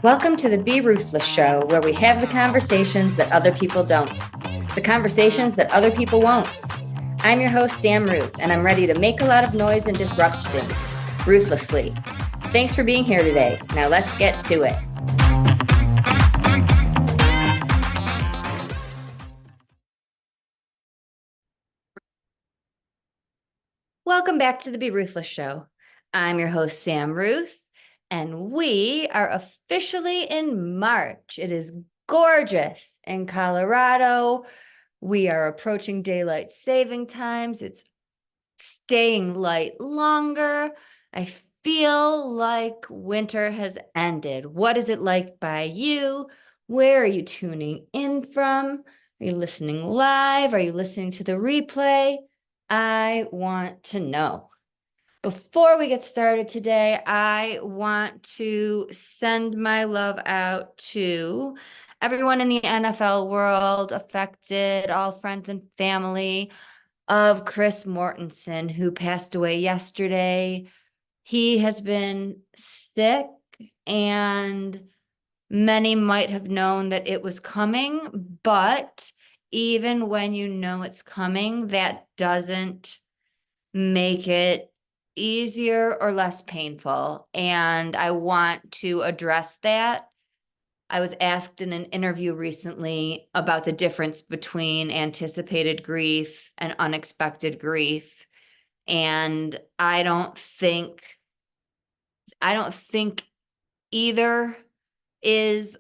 Welcome to the Be Ruthless Show, where we have the conversations that other people don't, the conversations that other people won't. I'm your host, Sam Ruth, and I'm ready to make a lot of noise and disrupt things, ruthlessly. Thanks for being here today. Now let's get to it. Welcome back to the Be Ruthless Show. I'm your host, Sam Ruth, and we are officially in March. It is gorgeous in Colorado. We are approaching daylight saving times. It's staying light longer. I feel like winter has ended. What is it like by you? Where are you tuning in from? Are you listening live? Are you listening to the replay? I want to know. Before we get started today, I want to send my love out to everyone in the NFL world affected, all friends and family of Chris Mortensen, who passed away yesterday. He has been sick, and many might have known that it was coming, but even when you know it's coming, that doesn't make it easier or less painful. And I want to address that. I was asked in an interview recently about the difference between anticipated grief and unexpected grief. And I don't think either is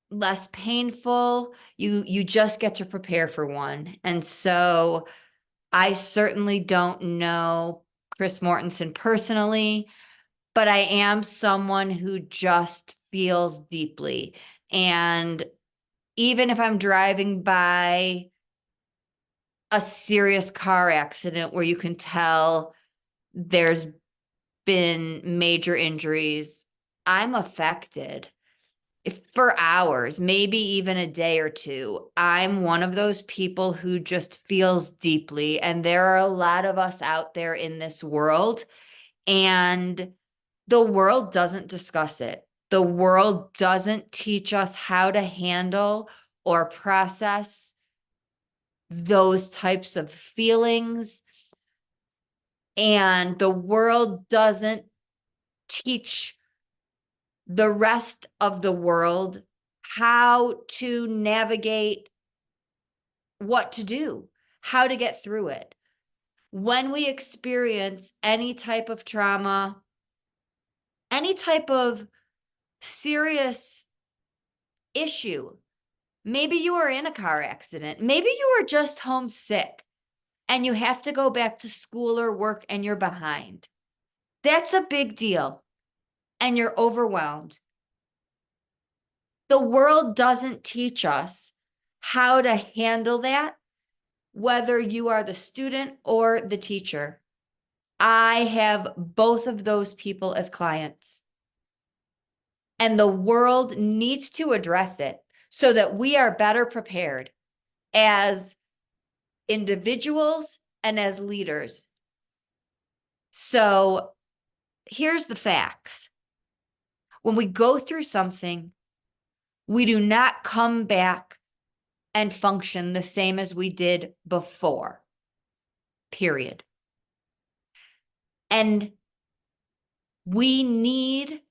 less painful. You just get to prepare for one. And so I certainly don't know Chris Mortensen personally, but I am someone who just feels deeply. And even if I'm driving by a serious car accident where you can tell there's been major injuries, I'm affected. If for hours, maybe even a day or two. I'm one of those people who just feels deeply. And there are a lot of us out there in this world, and the world doesn't discuss it. The world doesn't teach us how to handle or process those types of feelings. And the world doesn't teach the rest of the world how to navigate what to do, how to get through it. When we experience any type of trauma, any type of serious issue, maybe you were in a car accident, maybe you were just homesick and you have to go back to school or work and you're behind. That's a big deal, and you're overwhelmed. The world doesn't teach us how to handle that, whether you are the student or the teacher. I have both of those people as clients. And the world needs to address it so that we are better prepared as individuals and as leaders. So here's the facts. When we go through something, we do not come back and function the same as we did before, period. And we need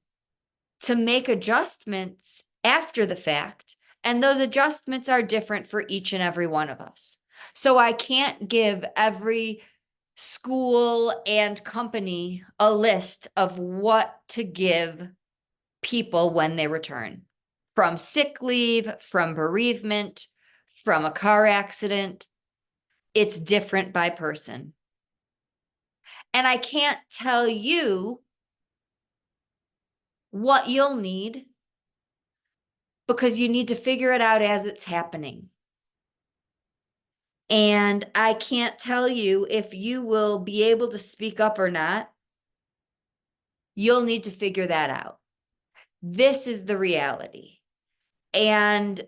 to make adjustments after the fact, and those adjustments are different for each and every one of us. So I can't give every school and company a list of what to give people when they return from sick leave, from bereavement, from a car accident. It's different by person. And I can't tell you what you'll need because you need to figure it out as it's happening. And I can't tell you if you will be able to speak up or not. You'll need to figure that out. This is the reality. And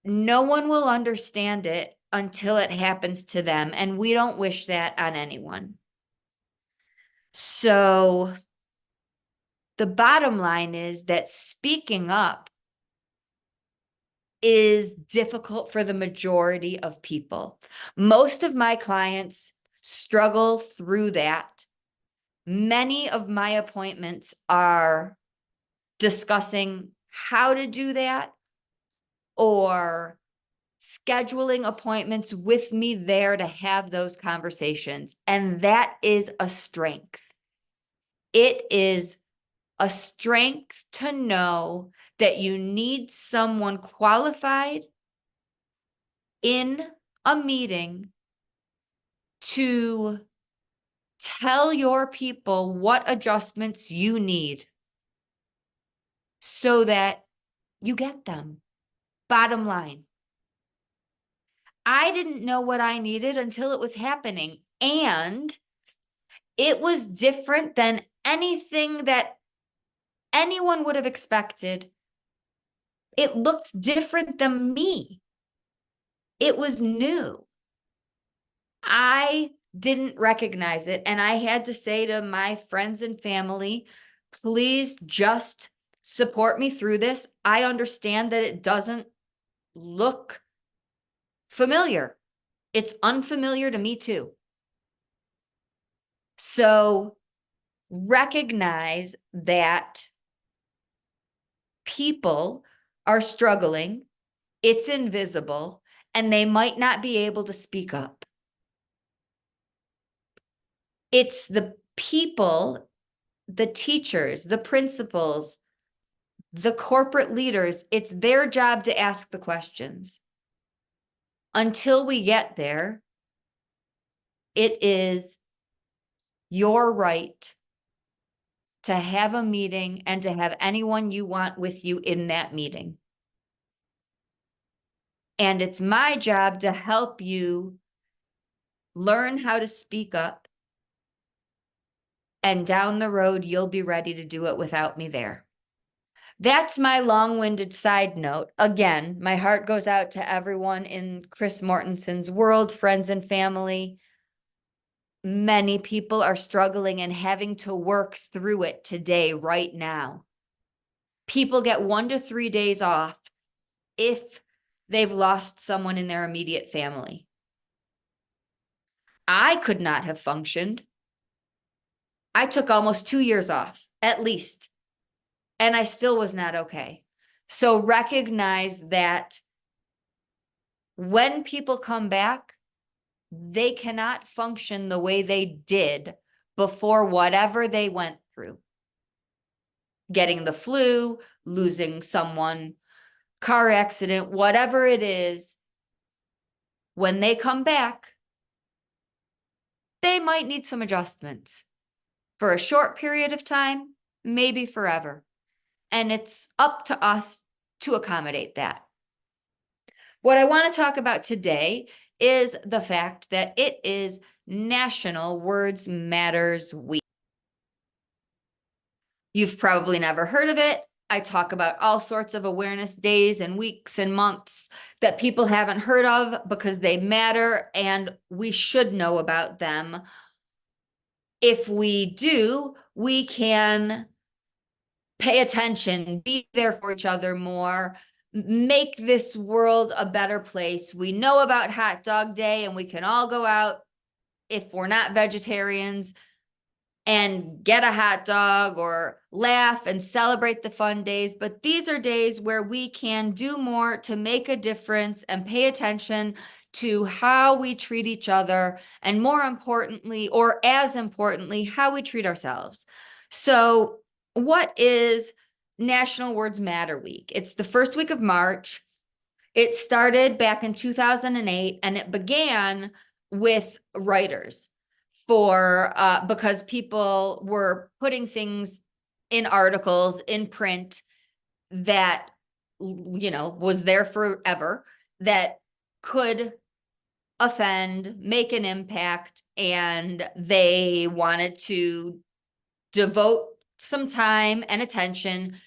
no one will understand it until it happens to them. And we don't wish that on anyone. So The bottom line is that speaking up is difficult for the majority of people. Most of my clients struggle through that. Many of my appointments are discussing how to do that or scheduling appointments with me there to have those conversations. And that is a strength. It is a strength to know that you need someone qualified in a meeting to tell your people what adjustments you need so that you get them. Bottom line, I didn't know what I needed until it was happening. And it was different than anything that anyone would have expected. It looked different than me. It was new. I didn't recognize it. And I had to say to my friends and family, please just support me through this. I understand that it doesn't look familiar. It's unfamiliar to me too. So recognize that people are struggling. It's invisible, and they might not be able to speak up. It's the people, the teachers, the principals, the corporate leaders. It's their job to ask the questions. Until we get there, it is your right to have a meeting and to have anyone you want with you in that meeting. And it's my job to help you learn how to speak up. And down the road, you'll be ready to do it without me there. That's my long-winded side note. Again, my heart goes out to everyone in Chris Mortenson's world, friends and family. Many people are struggling and having to work through it today, right now. People get 1 to 3 days off if they've lost someone in their immediate family. I could not have functioned. I took almost 2 years off, at least, and I still was not okay. So recognize that when people come back, they cannot function the way they did before whatever they went through. Getting the flu, losing someone, car accident, whatever it is, when they come back, they might need some adjustments for a short period of time, maybe forever. And it's up to us to accommodate that. What I want to talk about today is the fact that it is National Words Matters Week. You've probably never heard of it. I talk about all sorts of awareness days and weeks and months that people haven't heard of because they matter and we should know about them. If we do, we can pay attention, be there for each other more, make this world a better place. We know about Hot Dog Day and we can all go out, if we're not vegetarians, and get a hot dog or laugh and celebrate the fun days. But these are days where we can do more to make a difference and pay attention to how we treat each other. And more importantly, or as importantly, how we treat ourselves. So what is National Words Matter Week? It's the first week of March. It started back in 2008 and it began with writers because people were putting things in articles in print that, was there forever, that could offend, make an impact, and they wanted to devote some time and attention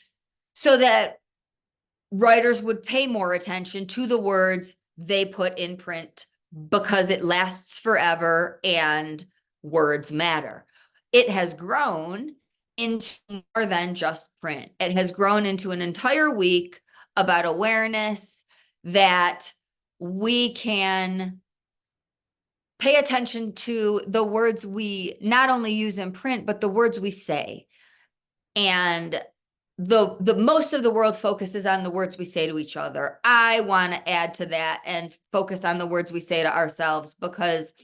so that writers would pay more attention to the words they put in print because it lasts forever and words matter. It has grown into more than just print. It has grown into an entire week about awareness that we can pay attention to the words we not only use in print, but the words we say. And the most of the world focuses on the words we say to each other. I want to add to that and focus on the words we say to ourselves, because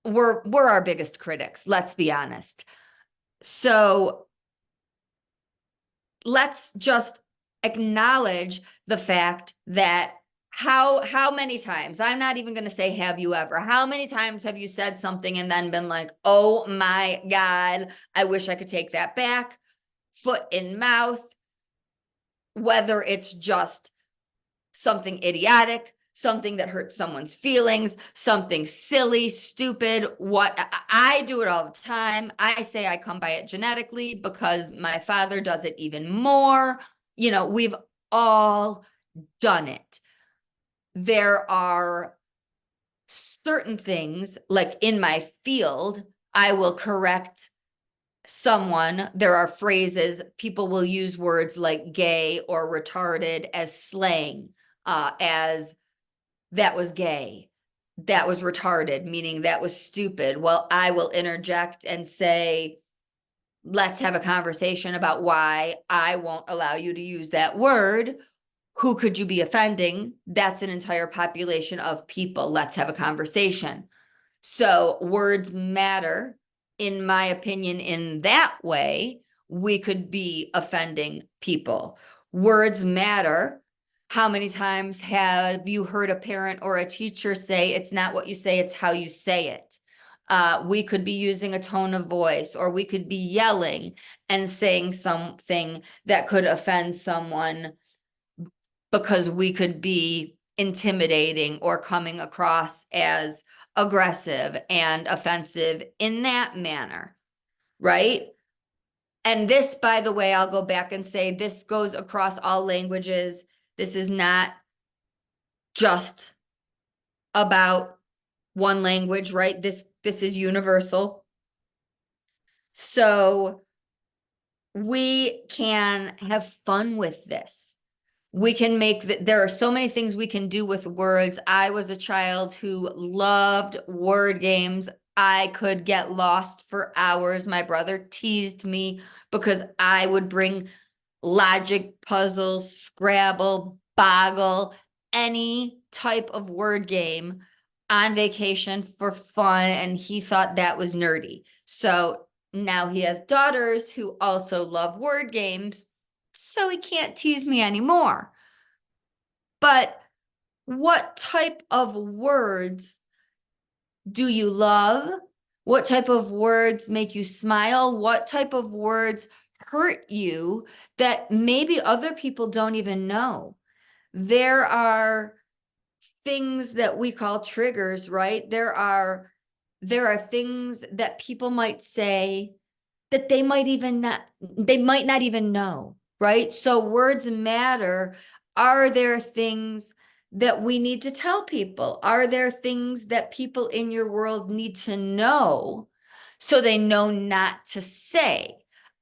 we're our biggest critics, let's be honest. So let's just acknowledge the fact that how many times, I'm not even going to say have you ever, how many times have you said something and then been like, oh my God, I wish I could take that back, foot in mouth, whether it's just something idiotic, something that hurts someone's feelings, something silly, stupid. What I do it all the time. I say I come by it genetically because my father does it even more. You know, we've all done it. There are certain things, like in my field, I will correct someone. There are phrases, people will use words like gay or retarded as slang, as that was gay, that was retarded, meaning that was stupid. Well, I will interject and say, let's have a conversation about why I won't allow you to use that word. Who could you be offending? That's an entire population of people. Let's have a conversation. So words matter, in my opinion, in that way. We could be offending people. Words matter. How many times have you heard a parent or a teacher say, it's not what you say, it's how you say it? We could be using a tone of voice, or we could be yelling and saying something that could offend someone because we could be intimidating or coming across as aggressive and offensive in that manner, right? And this, by the way, I'll go back and say this goes across all languages. This is not just about one language, right? This is universal. So we can have fun with this. We can make there are so many things we can do with words. I was a child who loved word games. I could get lost for hours. My brother teased me because I would bring logic puzzles, Scrabble, Boggle, any type of word game on vacation for fun, and he thought that was nerdy. So now he has daughters who also love word games, so he can't tease me anymore. But what type of words do you love? What type of words make you smile? What type of words hurt you that maybe other people don't even know? There are things that we call triggers, right? There are things that people might say that they might not even know, right? So words matter. Are there things that we need to tell people? Are there things that people in your world need to know so they know not to say?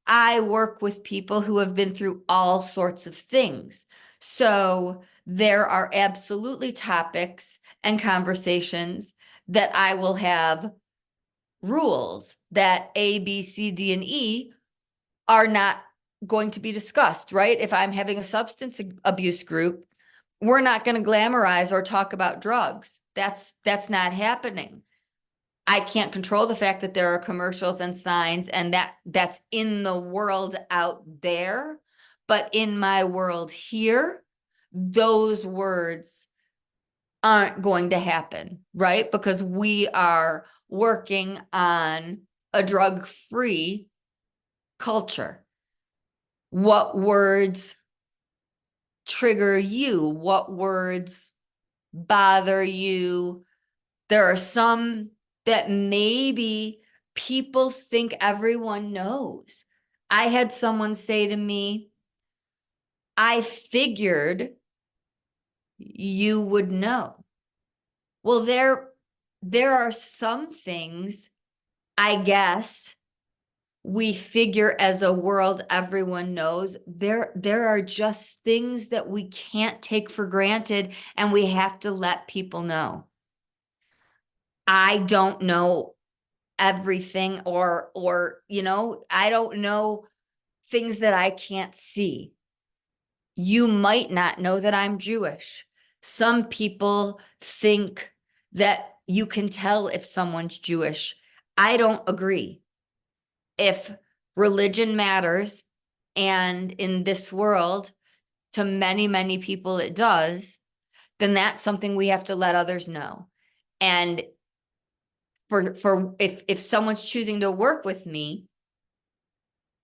I work with people who have been through all sorts of things. So there are absolutely topics and conversations that I will have rules that A, B, C, D, and E are not going to be discussed, right? If I'm having a substance abuse group, we're not going to glamorize or talk about drugs. That's not happening. I can't control the fact that there are commercials and signs and that's in the world out there. But in my world here, those words aren't going to happen, right? Because we are working on a drug-free culture. What words trigger you? What words bother you? There are some that maybe people think everyone knows. I had someone say to me, I figured you would know. Well, there are some things, I guess, we figure as a world, everyone knows there are just things that we can't take for granted, and we have to let people know. I don't know everything, or I don't know things that I can't see. You might not know that I'm Jewish. Some people think that you can tell if someone's Jewish. I don't agree. If religion matters, and in this world, to many, many people it does, then that's something we have to let others know. And if someone's choosing to work with me,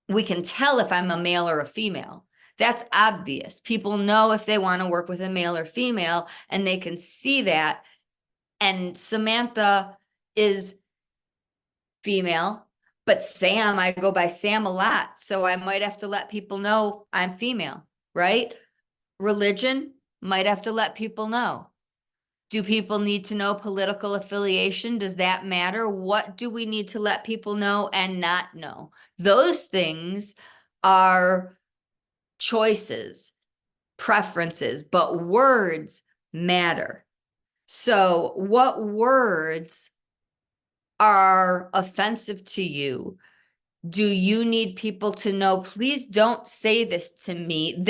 we can tell if I'm a male or a female. That's obvious. People know if they want to work with a male or female, and they can see that. And Samantha is female, but Sam, I go by Sam a lot. So I might have to let people know I'm female, right? Religion, might have to let people know. Do people need to know political affiliation? Does that matter? What do we need to let people know and not know? Those things are choices, preferences, but words matter. So what words are offensive to you? Do you need people to know? Please don't say this to me.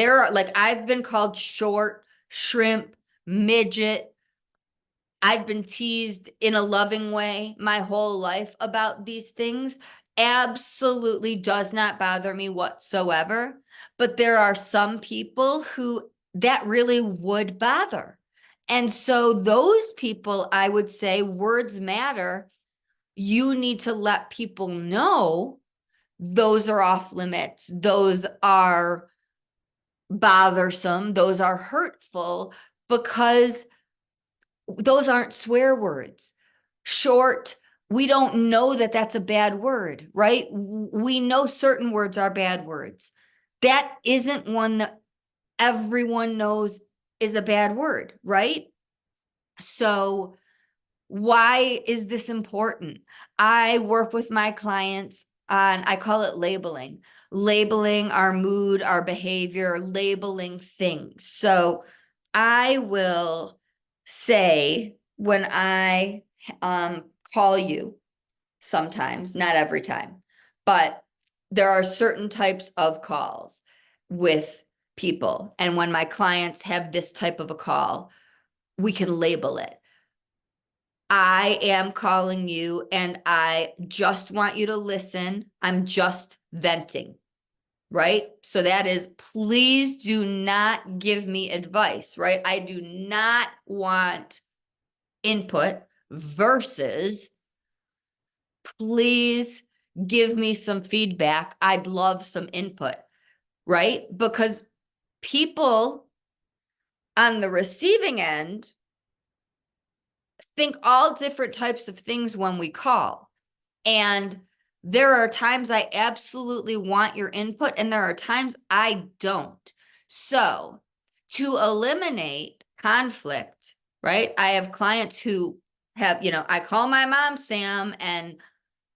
I've been called short, shrimp, midget. I've been teased in a loving way my whole life about these things. Absolutely does not bother me whatsoever. But there are some people who that really would bother. And so those people, I would say, words matter. You need to let people know those are off limits. Those are bothersome. Those are hurtful, because those aren't swear words. Short, we don't know that that's a bad word, right? We know certain words are bad words. That isn't one that everyone knows is a bad word, right? So why is this important? I work with my clients on, I call it labeling our mood, our behavior, labeling things. So I will say, when I call you, sometimes, not every time, but there are certain types of calls with people. And when my clients have this type of a call, we can label it. I am calling you and I just want you to listen. I'm just venting, right? So that is, please do not give me advice, right? I do not want input, versus please give me some feedback. I'd love some input, right? Because people on the receiving end think all different types of things when we call. And there are times I absolutely want your input, and there are times I don't. So to eliminate conflict, right? I have clients who have, I call my mom Sam, and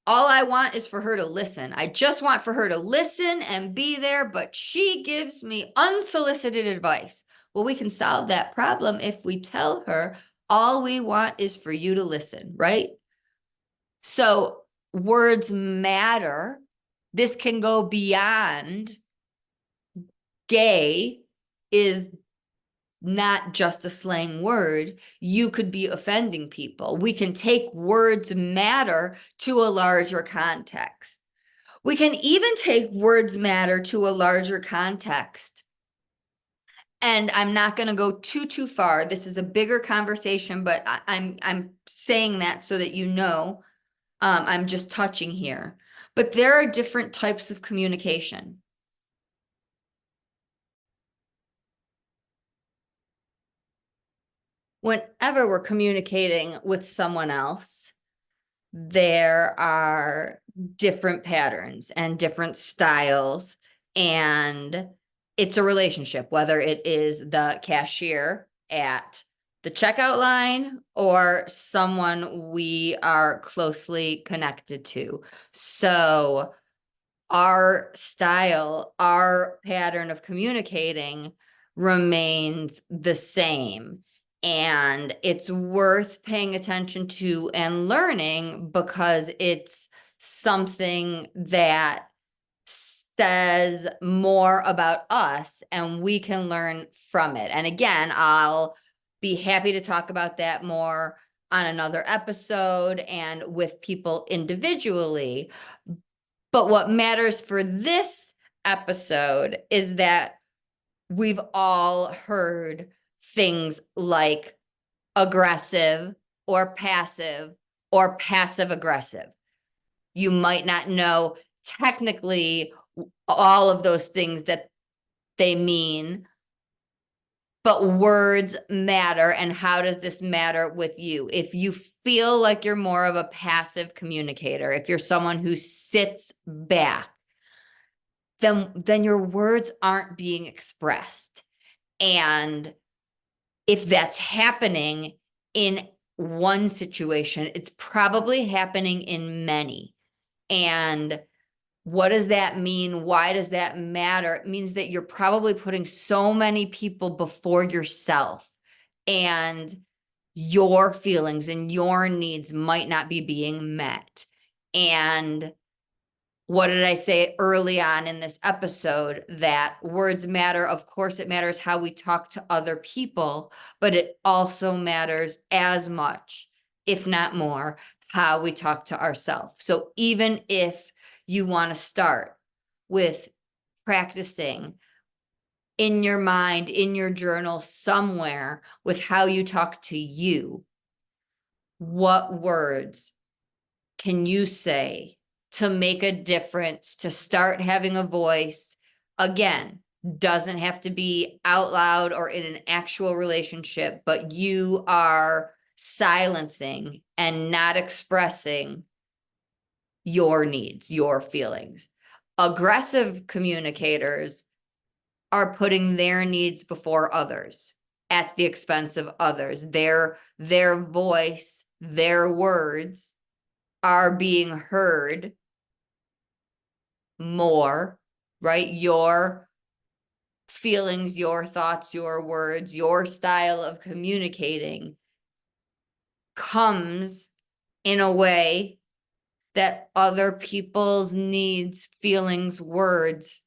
all I want is for her to listen. I just want for her to listen and be there, but she gives me unsolicited advice. Well, we can solve that problem if we tell her all we want is for you to listen, right? So words matter. This can go beyond gay is not just a slang word. You could be offending people. We can take words matter to a larger context. We can even take words matter to a larger context. And I'm not going to go too far. This is a bigger conversation, but I'm saying that so that you know, I'm just touching here. But there are different types of communication. Whenever we're communicating with someone else, there are different patterns and different styles, and it's a relationship, whether it is the cashier at the checkout line or someone we are closely connected to. So our style, our pattern of communicating remains the same. And it's worth paying attention to and learning because it's something that says more about us and we can learn from it. And again, I'll be happy to talk about that more on another episode and with people individually. But what matters for this episode is that we've all heard things like aggressive or passive aggressive. You might not know technically all of those things that they mean, but words matter. And how does this matter with you? If you feel like you're more of a passive communicator, if you're someone who sits back, then your words aren't being expressed. And if that's happening in one situation, it's probably happening in many. And what does that mean? Why does that matter? It means that you're probably putting so many people before yourself, and your feelings and your needs might not be being met. And what did I say early on in this episode? That words matter. Of course, it matters how we talk to other people, but it also matters as much, if not more, how we talk to ourselves. So even if you want to start with practicing in your mind, in your journal somewhere, with how you talk to you, what words can you say to make a difference, to start having a voice? Again, doesn't have to be out loud or in an actual relationship, but you are silencing and not expressing your needs, your feelings. Aggressive communicators are putting their needs before others at the expense of others. Their voice, their words are being heard more, right? Your feelings, your thoughts, your words, your style of communicating comes in a way that other people's needs, feelings, words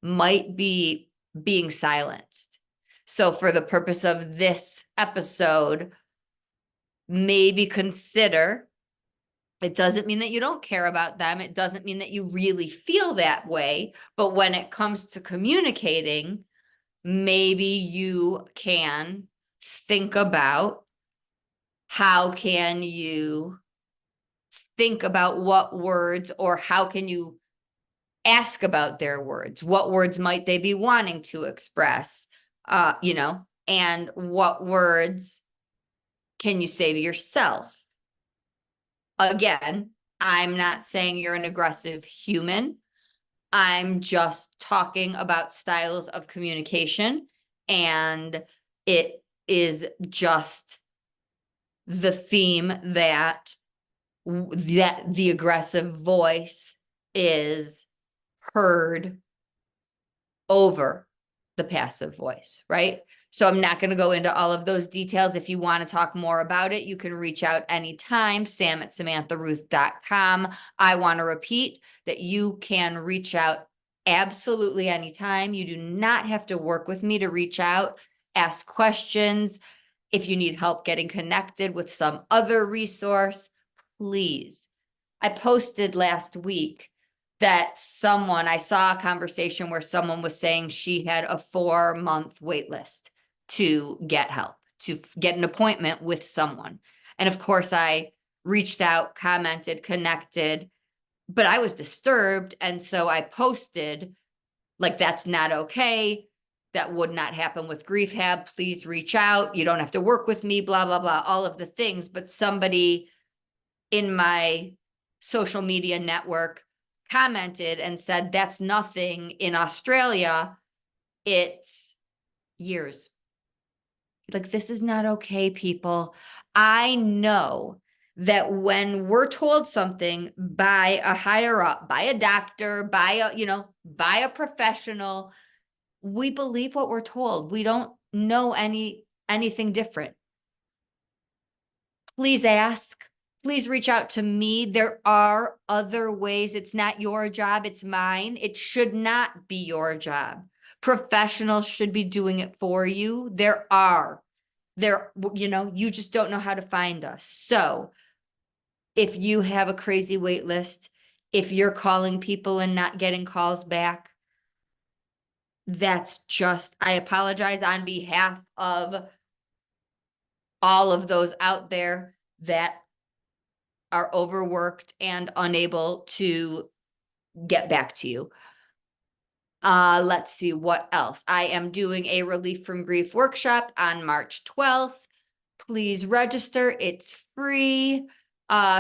might be being silenced. So for the purpose of this episode, maybe consider, it doesn't mean that you don't care about them. It doesn't mean that you really feel that way. But when it comes to communicating, maybe you can think about how can you think about what words, or how can you ask about their words? What words might they be wanting to express? And what words can you say to yourself? Again, I'm not saying you're an aggressive human. I'm just talking about styles of communication, and it is just the theme that the aggressive voice is heard over the passive voice, right? So I'm not going to go into all of those details. If you want to talk more about it, you can reach out anytime, sam@samantharuth.com. I want to repeat that you can reach out absolutely anytime. You do not have to work with me to reach out, ask questions. If you need help getting connected with some other resource, please. I posted last week that I saw a conversation where someone was saying she had a 4-month wait list to get help, to get an appointment with someone. And of course, I reached out, commented, connected, but I was disturbed. And so I posted, like, that's not okay. That would not happen with Grief Hab. Please reach out. You don't have to work with me, blah, blah, blah, all of the things. But somebody in my social media network commented and said, that's nothing. In Australia, it's years. Like, this is not okay, people. I know that when we're told something by a higher up, by a doctor, by a professional, we believe what we're told. We don't know anything different. Please ask. Please reach out to me. There are other ways. It's not your job, it's mine. It should not be your job. Professionals should be doing it for you. You just don't know how to find us. So if you have a crazy wait list, if you're calling people and not getting calls back, I apologize on behalf of all of those out there that are overworked and unable to get back to you. Let's see what else. I am doing a Relief from Grief workshop on March 12th. Please register. It's free.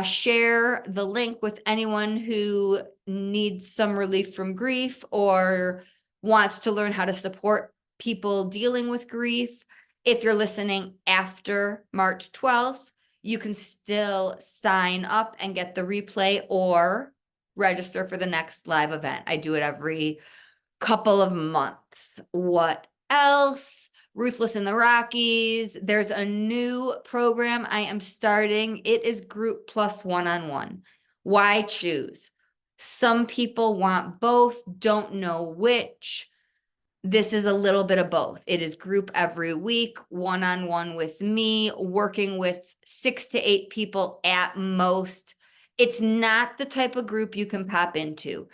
Share the link with anyone who needs some relief from grief or wants to learn how to support people dealing with grief. If you're listening after March 12th, you can still sign up and get the replay or register for the next live event. I do it every couple of months. What else? Ruthless in the Rockies. There's a new program I am starting. It is group plus one-on-one. Why choose? Some people want both, don't know which. This is a little bit of both. It is group every week, one-on-one with me, working with 6 to 8 people at most. It's not the type of group you can pop into.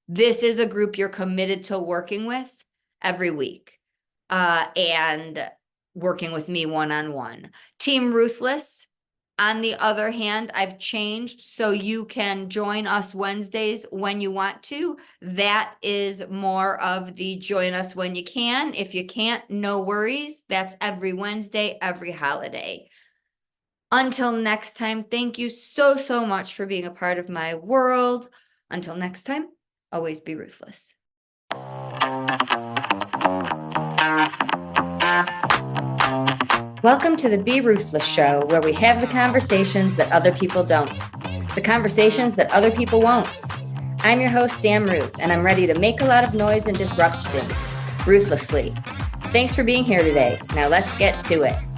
This is a group you're committed to working with every week and working with me one-on-one. Team Ruthless, on the other hand, I've changed so you can join us Wednesdays when you want to. That is more of the join us when you can. If you can't, no worries. That's every Wednesday, every holiday. Until next time, thank you so, so much for being a part of my world. Until next time, always be ruthless. Welcome to the Be Ruthless Show, where we have the conversations that other people don't. The conversations that other people won't. I'm your host, Sam Ruth, and I'm ready to make a lot of noise and disrupt things, ruthlessly. Thanks for being here today. Now let's get to it.